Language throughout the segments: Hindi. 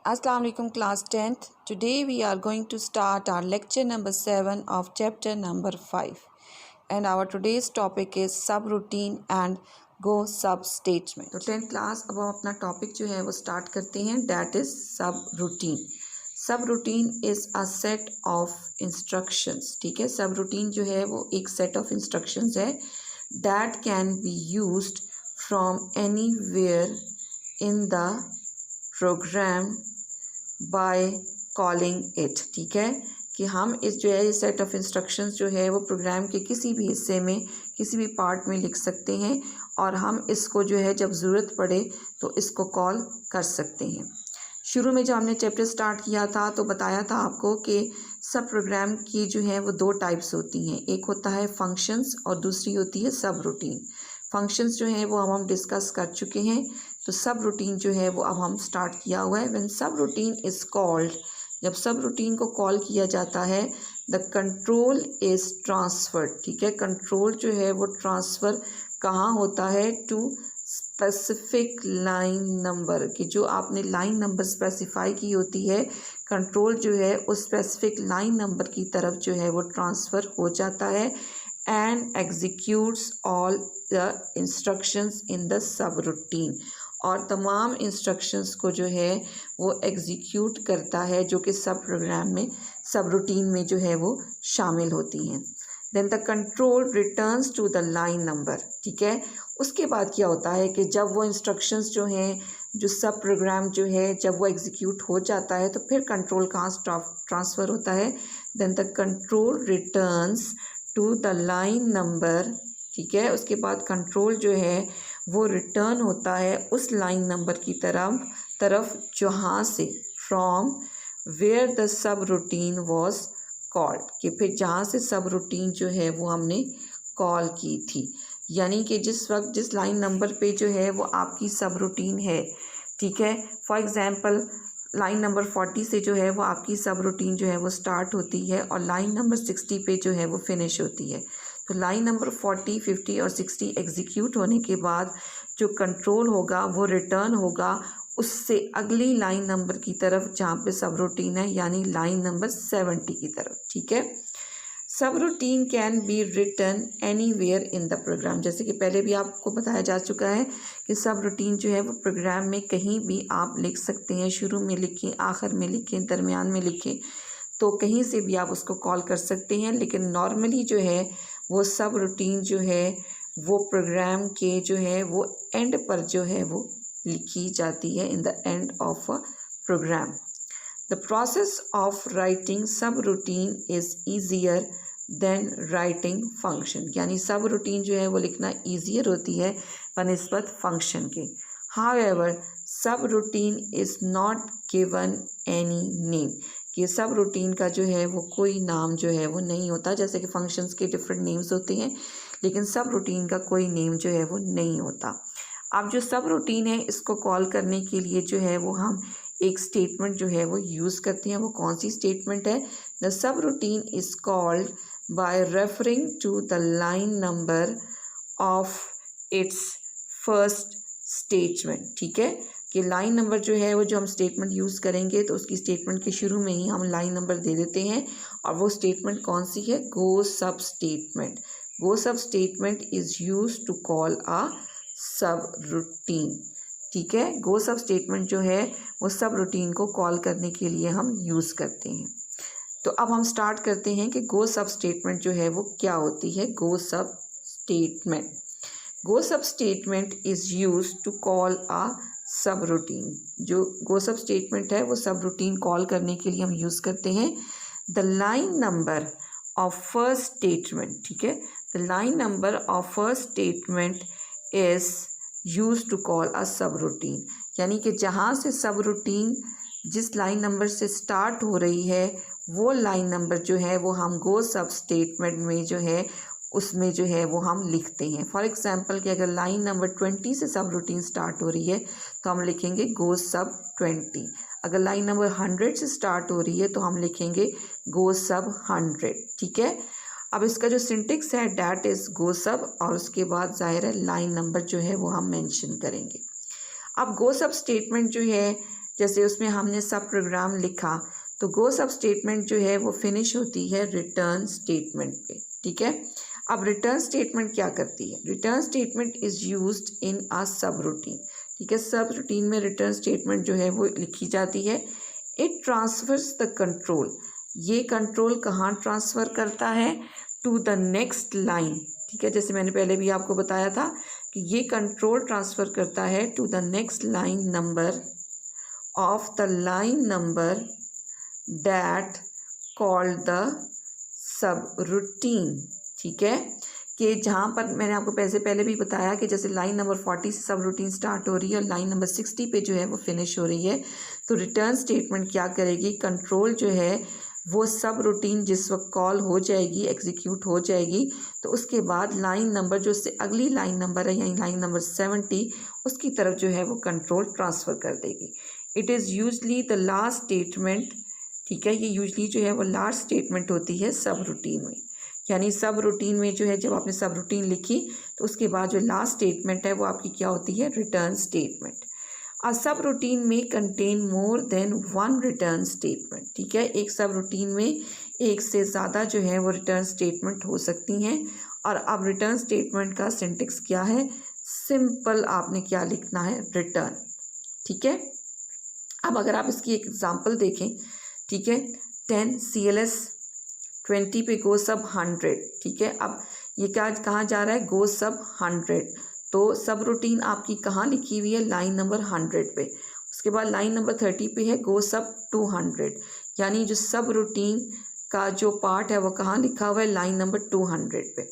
Assalamu alaikum class 10th. Today we are going to start our lecture number 7 of chapter number 5. And our today's topic is subroutine and go sub statement. तो 10th class अब हम अपना टॉपिक जो है वो स्टार्ट करते हैं, that is subroutine. Subroutine is a set of instructions. ठीक है, subroutine जो है वो एक set of instructions है that can be used from anywhere in the program by calling it. ठीक है कि हम इस जो है ये सेट ऑफ इंस्ट्रक्शंस जो है वो प्रोग्राम के किसी भी हिस्से में किसी भी पार्ट में लिख सकते हैं और हम इसको जो है जब ज़रूरत पड़े तो इसको कॉल कर सकते हैं. शुरू में जब हमने चैप्टर स्टार्ट किया था तो बताया था आपको कि सब प्रोग्राम की जो है वो दो टाइप्स होती हैं. एक होता है फंक्शंस और दूसरी होती है सब रूटीन. फंक्शंस जो हैं वो हम डिस्कस कर चुके हैं. तो सब रूटीन जो है वो अब हम स्टार्ट किया हुआ है. व्हेन सब रूटीन इज़ कॉल्ड, जब सब रूटीन को कॉल किया जाता है, द कंट्रोल इज़ ट्रांसफर्ड. ठीक है, कंट्रोल जो है वो ट्रांसफ़र कहाँ होता है? टू स्पेसिफिक लाइन नंबर, कि जो आपने लाइन नंबर स्पेसिफाई की होती है, कंट्रोल जो है उस स्पेसिफिक लाइन नंबर की तरफ जो है वो ट्रांसफ़र हो जाता है and executes all the instructions in the sub routine, और तमाम इंस्ट्रक्शंस को जो है वो एग्जीक्यूट करता है जो कि सब प्रोग्राम में सब रूटीन में जो है वो शामिल होती हैं. Then the control returns to the line number. ठीक है, उसके बाद क्या होता है कि जब वो इंस्ट्रक्शंस जो हैं जो सब प्रोग्राम जो है जब वो एग्जीक्यूट हो जाता है तो फिर कंट्रोल कहाँ ट्रांसफ़र होता है? Then the control returns to the line number. ठीक है, उसके बाद कंट्रोल जो है वो रिटर्न होता है उस लाइन नंबर की तरफ जहाँ से from where the subroutine was called, कि फिर जहाँ से सब रूटीन जो है वो हमने कॉल की थी. यानी कि जिस वक्त जिस लाइन नंबर पे जो है वो आपकी सब रूटीन है. ठीक है, फॉर एग्ज़ाम्पल लाइन नंबर 40 से जो है वो आपकी सब रूटीन जो है वो स्टार्ट होती है और लाइन नंबर 60 पे जो है वो फिनिश होती है. तो लाइन नंबर 40, 50 और 60 एग्जीक्यूट होने के बाद जो कंट्रोल होगा वो रिटर्न होगा उससे अगली लाइन नंबर की तरफ जहाँ पे सब रूटीन है, यानी लाइन नंबर 70 की तरफ. ठीक है, subroutine can be written anywhere in the program. जैसे कि पहले भी आपको बताया जा चुका है कि सब रूटीन जो है वो प्रोग्राम में कहीं भी आप लिख सकते हैं. शुरू में लिखें, आखिर में लिखें, दरमियान में लिखें, तो कहीं से भी आप उसको कॉल कर सकते हैं. लेकिन नॉर्मली जो है वो सब रूटीन जो है वो प्रोग्राम के जो है वो एंड पर जो है वो लिखी जाती है, in the end of a program. The process of writing subroutine is easier than writing function. यानी सब रूटीन जो है वो लिखना ईजियर होती है बनिस्बत फंक्शन के. हाउएवर सब routine is not given any name, कि सब रूटीन का जो है वो कोई नाम जो है वो नहीं होता. जैसे कि फंक्शंस के डिफरेंट नेम्स होते हैं, लेकिन सब रूटीन का कोई नेम जो है वो नहीं होता. अब जो सब रूटीन है इसको कॉल करने के लिए जो है वो हम एक स्टेटमेंट जो है वो यूज़ करते हैं. वो कौन सी स्टेटमेंट है? The subroutine is called by referring to the line number of its first statement. ठीक है, कि लाइन नंबर जो है वो जो हम स्टेटमेंट यूज़ करेंगे तो उसकी स्टेटमेंट के शुरू में ही हम लाइन नंबर दे देते हैं. और वो स्टेटमेंट कौन सी है? गो सब statement. GOSUB statement is use to call a subroutine. ठीक है, गो सब स्टेटमेंट जो है वो सब रूटीन को कॉल करने के लिए हम यूज़ करते हैं. तो अब हम स्टार्ट करते हैं कि गो सब स्टेटमेंट जो है वो क्या होती है. गो सब statement. GOSUB statement is use to call a subroutine. जो गो सब स्टेटमेंट है वो सब रूटीन कॉल करने के लिए हम यूज़ करते हैं. The line number of first statement. ठीक है, the line number of first statement is use to call a subroutine. यानी कि जहाँ से सब रूटीन जिस लाइन नंबर से स्टार्ट हो रही है वो लाइन नंबर जो है वो हम गो सब स्टेटमेंट में जो है उसमें जो है वो हम लिखते हैं. फॉर एग्जांपल कि अगर लाइन नंबर 20 से सब रूटीन स्टार्ट हो रही है तो हम लिखेंगे गो सब 20. अगर लाइन नंबर 100 से स्टार्ट हो रही है तो हम लिखेंगे गो सब 100. ठीक है, अब इसका जो सिंटेक्स है डैट इज़ गो सब, और उसके बाद ज़ाहिर है लाइन नंबर जो है वो हम मेंशन करेंगे. अब गो सब स्टेटमेंट जो है जैसे उसमें हमने सब प्रोग्राम लिखा, तो गो सब स्टेटमेंट जो है वो फिनिश होती है रिटर्न स्टेटमेंट पे, ठीक है। अब रिटर्न स्टेटमेंट क्या करती है? Return statement is used in a subroutine, ठीक है। सब रूटीन में रिटर्न स्टेटमेंट जो है वो लिखी जाती है। इट ट्रांसफर्स द कंट्रोल, ये कंट्रोल कहाँ ट्रांसफ़र करता है? टू द नेक्स्ट लाइन, ठीक है। जैसे मैंने पहले भी आपको बताया था कि ये कंट्रोल ट्रांसफ़र करता है to the next line number of the line number that called the subroutine, ठीक है। कि जहाँ पर मैंने आपको पहले भी बताया कि जैसे लाइन नंबर 40 से सब रूटीन स्टार्ट हो रही है और लाइन नंबर 60 पे जो है वो फिनिश हो रही है, तो रिटर्न स्टेटमेंट क्या करेगी? कंट्रोल जो है वो सब रूटीन जिस वक्त कॉल हो जाएगी, एग्जीक्यूट हो जाएगी, तो उसके बाद लाइन नंबर जो उससे अगली लाइन नंबर है यानी लाइन नंबर 70, उसकी तरफ जो है वो कंट्रोल ट्रांसफ़र कर देगी। It is usually the last statement, ठीक है। ये यूजली जो है वो लास्ट स्टेटमेंट होती है सब रूटीन में, यानी सब रूटीन में जो है जब आपने सब रूटीन लिखी तो उसके बाद जो लास्ट स्टेटमेंट है वो आपकी क्या होती है? Return statement. अ सब रूटीन में contain more than one return statement, ठीक है। एक सब रूटीन में एक से ज़्यादा जो है वो रिटर्न स्टेटमेंट हो सकती हैं। और अब रिटर्न स्टेटमेंट का सिंटेक्स क्या है? सिंपल आपने क्या लिखना है? रिटर्न, ठीक है। अब अगर आप इसकी एक एग्जांपल देखें, ठीक है, 10 CLS 20 पे गो सब 100, ठीक है। अब ये क्या कहाँ जा रहा है? गो सब 100, तो सब रूटीन आपकी कहाँ लिखी हुई है? लाइन नंबर 100 पे। उसके बाद लाइन नंबर 30 पे है गो सब 200, यानी जो सब रूटीन का जो पार्ट है वो कहाँ लिखा हुआ है? लाइन नंबर 200 पे।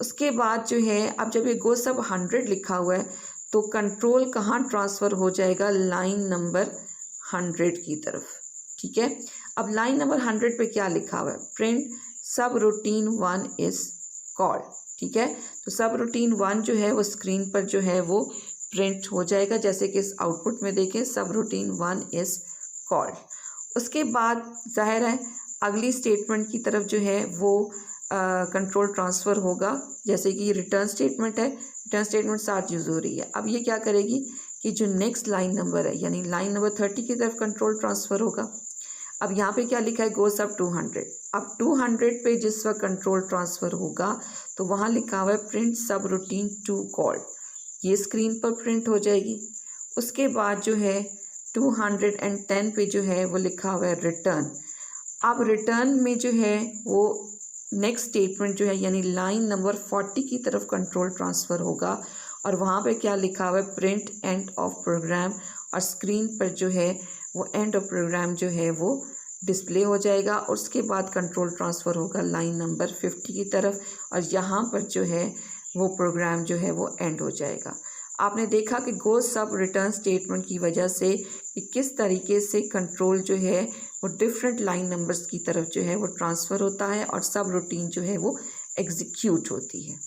उसके बाद जो है अब जब ये गो सब 100 लिखा हुआ है तो कंट्रोल कहाँ ट्रांसफ़र हो जाएगा? लाइन नंबर 100 की तरफ, ठीक है। अब लाइन नंबर 100 पे क्या लिखा हुआ है? प्रिंट सब रूटीन 1 इज़ कॉल्ड, ठीक है। तो सब रूटीन 1 जो है वो स्क्रीन पर जो है वो प्रिंट हो जाएगा, जैसे कि इस आउटपुट में देखें सब रूटीन 1 इज़ कॉल्ड। उसके बाद जाहिर है अगली स्टेटमेंट की तरफ जो है वो कंट्रोल ट्रांसफ़र होगा, जैसे कि रिटर्न स्टेटमेंट है, रिटर्न स्टेटमेंट 7 यूज़ हो रही है। अब ये क्या करेगी कि जो नेक्स्ट लाइन नंबर है यानी लाइन नंबर 30 की तरफ कंट्रोल ट्रांसफ़र होगा। अब यहाँ पे क्या लिखा है? गो सब 200। अब 200 पे जिस वक्त कंट्रोल ट्रांसफ़र होगा तो वहाँ लिखा हुआ है प्रिंट सब रूटीन 2 कॉल्ड, ये स्क्रीन पर प्रिंट हो जाएगी। उसके बाद जो है 210 पे जो है वो लिखा हुआ है रिटर्न। अब रिटर्न में जो है वो नेक्स्ट स्टेटमेंट जो है यानी लाइन नंबर 40 की तरफ कंट्रोल ट्रांसफ़र होगा और वहाँ पे क्या लिखा हुआ है? प्रिंट एंड ऑफ प्रोग्राम, और स्क्रीन पर जो है वो एंड ऑफ प्रोग्राम जो है वो डिस्प्ले हो जाएगा। और उसके बाद कंट्रोल ट्रांसफ़र होगा लाइन नंबर 50 की तरफ और यहाँ पर जो है वो प्रोग्राम जो है वो एंड हो जाएगा। आपने देखा कि गो सब रिटर्न स्टेटमेंट की वजह से कि किस तरीके से कंट्रोल जो है वो डिफरेंट लाइन नंबर्स की तरफ जो है वो ट्रांसफ़र होता है और सब रूटीन जो है वो एग्जीक्यूट होती है।